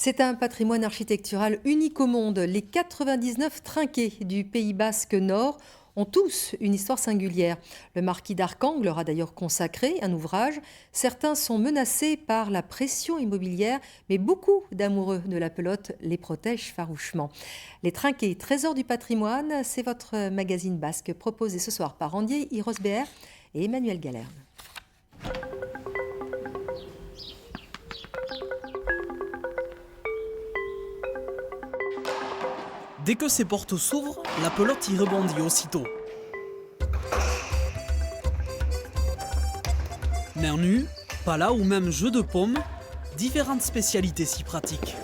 C'est un patrimoine architectural unique au monde. Les 99 trinquets du Pays basque nord ont tous une histoire singulière. Le marquis d'Arcangue leur a d'ailleurs consacré un ouvrage. Certains sont menacés par la pression immobilière, mais beaucoup d'amoureux de la pelote les protègent farouchement. Les trinquets, trésors du patrimoine, c'est votre magazine basque proposé ce soir par Andier Irosbeer et Emmanuel Galerne. Dès que ses portes s'ouvrent, la pelote y rebondit aussitôt. Main nue, pala ou même jeu de paume, différentes spécialités s'y pratiquent.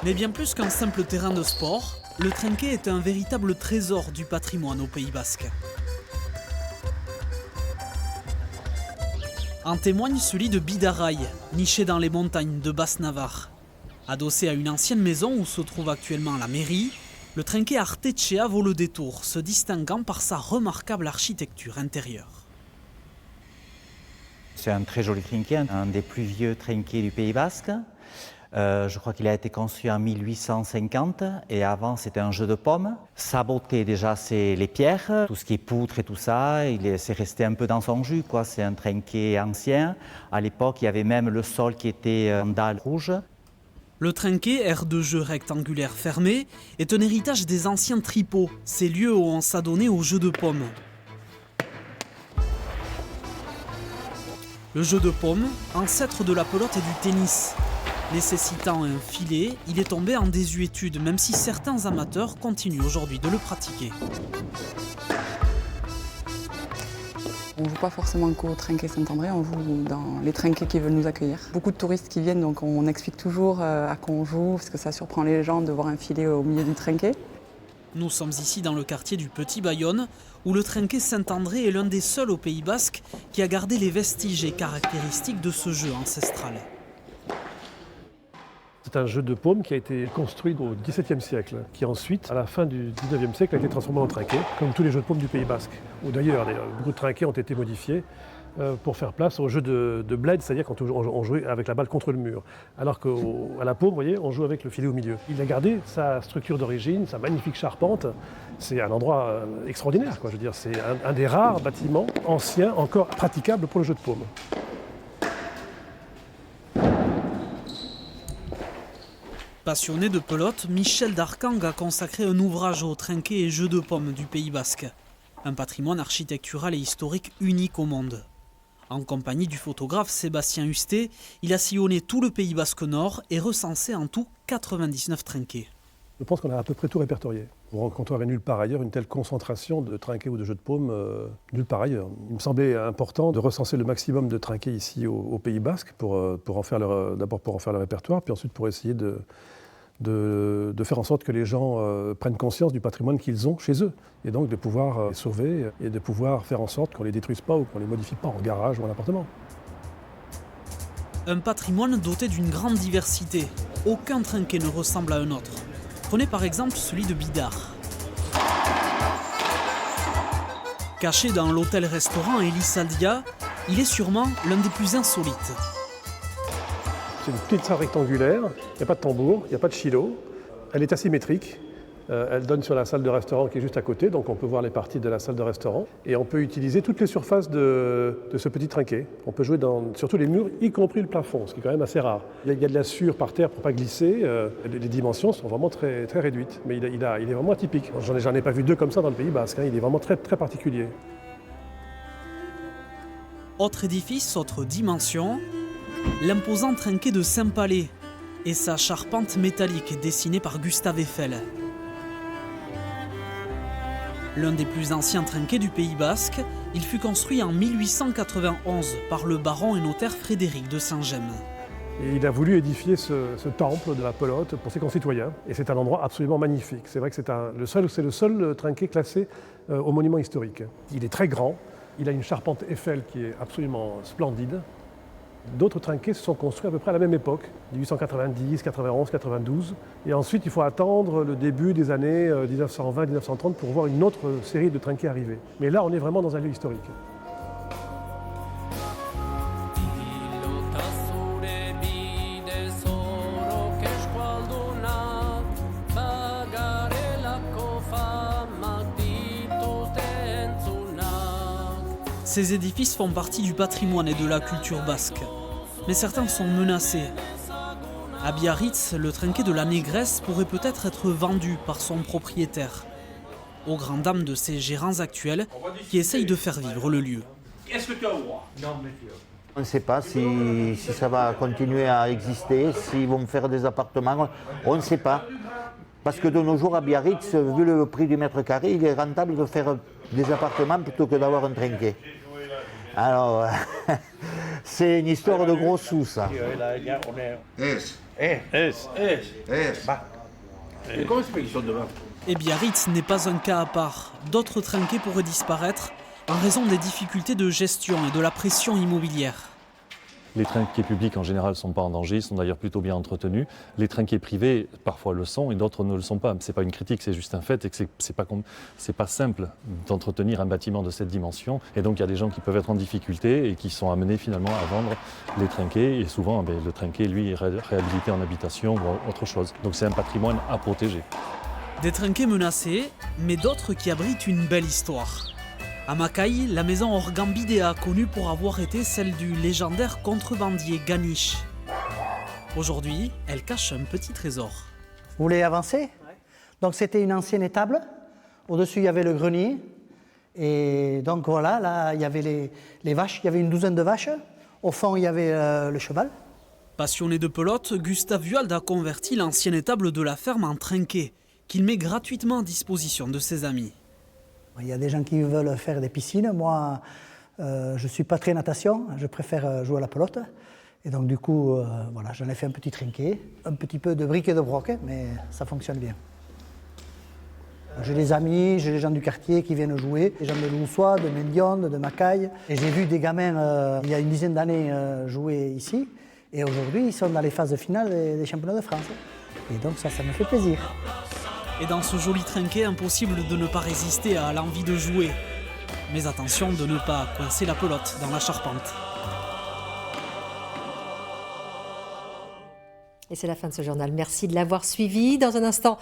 Mais bien plus qu'un simple terrain de sport, le trinquet est un véritable trésor du patrimoine au Pays basque. En témoigne celui de Bidaraï, niché dans les montagnes de Basse-Navarre. Adossé à une ancienne maison où se trouve actuellement la mairie, le trinquet Artechea vaut le détour, se distinguant par sa remarquable architecture intérieure. C'est un très joli trinquet, un des plus vieux trinquets du Pays basque. Je crois qu'il a été construit en 1850 et avant c'était un jeu de paume. Sa beauté déjà c'est les pierres, tout ce qui est poutre et tout ça, c'est resté un peu dans son jus, quoi. C'est un trinquet ancien. À l'époque il y avait même le sol qui était en dalle rouge. Le trinquet, aire de jeu rectangulaire fermé, est un héritage des anciens tripots, ces lieux où on s'adonnait aux jeux de paume. Le jeu de paume, ancêtre de la pelote et du tennis. Nécessitant un filet, il est tombé en désuétude, même si certains amateurs continuent aujourd'hui de le pratiquer. On ne joue pas forcément qu'au trinquet Saint-André, on joue dans les trinquets qui veulent nous accueillir. Beaucoup de touristes qui viennent, donc on explique toujours à quoi on joue, parce que ça surprend les gens de voir un filet au milieu du trinquet. Nous sommes ici dans le quartier du Petit Bayonne, où le trinquet Saint-André est l'un des seuls au Pays basque qui a gardé les vestiges et caractéristiques de ce jeu ancestral. C'est un jeu de paume qui a été construit au XVIIe siècle, qui ensuite, à la fin du XIXe siècle, a été transformé en trinquet, comme tous les jeux de paume du Pays basque. Ou d'ailleurs, beaucoup de trinquets ont été modifiés pour faire place au jeu de bled, c'est-à-dire quand on jouait avec la balle contre le mur. Alors qu'à la paume, vous voyez, on joue avec le filet au milieu. Il a gardé sa structure d'origine, sa magnifique charpente. C'est un endroit extraordinaire, quoi. Je veux dire, c'est un des rares bâtiments anciens encore praticables pour le jeu de paume. Passionné de pelote, Michel d'Arcangue a consacré un ouvrage aux trinquets et jeux de paume du Pays basque. Un patrimoine architectural et historique unique au monde. En compagnie du photographe Sébastien Hustet, il a sillonné tout le Pays basque nord et recensé en tout 99 trinquets. Je pense qu'on a à peu près tout répertorié. Vous ne rencontrerez nulle part ailleurs une telle concentration de trinquets ou de jeux de paume, nulle part ailleurs. Il me semblait important de recenser le maximum de trinquets ici au Pays basque pour en faire d'abord pour en faire le répertoire, puis ensuite pour essayer de faire en sorte que les gens prennent conscience du patrimoine qu'ils ont chez eux, et donc de pouvoir les sauver et de pouvoir faire en sorte qu'on ne les détruise pas ou qu'on ne les modifie pas en garage ou en appartement. Un patrimoine doté d'une grande diversité. Aucun trinquet ne ressemble à un autre. Prenez par exemple celui de Bidar. Caché dans l'hôtel-restaurant Elisaldia, il est sûrement l'un des plus insolites. C'est une petite salle rectangulaire, il n'y a pas de tambour, il n'y a pas de chilo. Elle est asymétrique, elle donne sur la salle de restaurant qui est juste à côté, donc on peut voir les parties de la salle de restaurant. Et on peut utiliser toutes les surfaces de ce petit trinquet. On peut jouer sur tous les murs, y compris le plafond, ce qui est quand même assez rare. Il y a de la suture par terre pour ne pas glisser, les dimensions sont vraiment très, très réduites, mais il est vraiment atypique. J'en ai pas vu deux comme ça dans le Pays basque, il est vraiment très, très particulier. Autre édifice, autre dimension, l'imposant trinquet de Saint-Palais et sa charpente métallique dessinée par Gustave Eiffel. L'un des plus anciens trinquets du Pays basque, il fut construit en 1891 par le baron et notaire Frédéric de Saint-Gemme. Et il a voulu édifier ce temple de la pelote pour ses concitoyens. Et c'est un endroit absolument magnifique. C'est vrai que c'est le seul trinquet classé au monument historique. Il est très grand, il a une charpente Eiffel qui est absolument splendide. D'autres trinquets se sont construits à peu près à la même époque, 1890, 91, 92. Et ensuite, il faut attendre le début des années 1920-1930 pour voir une autre série de trinquets arriver. Mais là, on est vraiment dans un lieu historique. Ces édifices font partie du patrimoine et de la culture basque. Mais certains sont menacés. À Biarritz, le trinquet de la Négresse pourrait peut-être être vendu par son propriétaire, aux grandes dames de ses gérants actuels qui essayent de faire vivre le lieu. On ne sait pas si ça va continuer à exister, s'ils vont faire des appartements, on ne sait pas. Parce que de nos jours à Biarritz, vu le prix du mètre carré, il est rentable de faire des appartements plutôt que d'avoir un trinquet. Alors, c'est une histoire de gros sous, ça. Et Biarritz n'est pas un cas à part. D'autres trinquets pourraient disparaître en raison des difficultés de gestion et de la pression immobilière. Les trinquets publics en général ne sont pas en danger, ils sont d'ailleurs plutôt bien entretenus. Les trinquets privés parfois le sont et d'autres ne le sont pas. Ce n'est pas une critique, c'est juste un fait et que c'est pas simple d'entretenir un bâtiment de cette dimension. Et donc il y a des gens qui peuvent être en difficulté et qui sont amenés finalement à vendre les trinquets. Et souvent le trinquet lui est réhabilité en habitation ou autre chose. Donc c'est un patrimoine à protéger. Des trinquets menacés, mais d'autres qui abritent une belle histoire. À Macaï, la maison Orgambidea, connue pour avoir été celle du légendaire contrebandier Ganiche. Aujourd'hui, elle cache un petit trésor. Vous voulez avancer? Donc c'était une ancienne étable. Au-dessus, il y avait le grenier. Et donc voilà, là, il y avait les vaches. Il y avait une douzaine de vaches. Au fond, il y avait le cheval. Passionné de pelote, Gustave Vuald a converti l'ancienne étable de la ferme en trinquet, qu'il met gratuitement à disposition de ses amis. Il y a des gens qui veulent faire des piscines. Moi, je ne suis pas très natation. Je préfère jouer à la pelote. Et donc, du coup, voilà, j'en ai fait un petit trinquet. Un petit peu de briques et de broc, mais ça fonctionne bien. J'ai des amis, j'ai des gens du quartier qui viennent jouer. Des gens de Loussois, de Mendione, de Macaï. Et j'ai vu des gamins, il y a une dizaine d'années, jouer ici. Et aujourd'hui, ils sont dans les phases finales des championnats de France. Et donc, ça me fait plaisir. Et dans ce joli trinquet, impossible de ne pas résister à l'envie de jouer. Mais attention de ne pas coincer la pelote dans la charpente. Et c'est la fin de ce journal. Merci de l'avoir suivi. Dans un instant,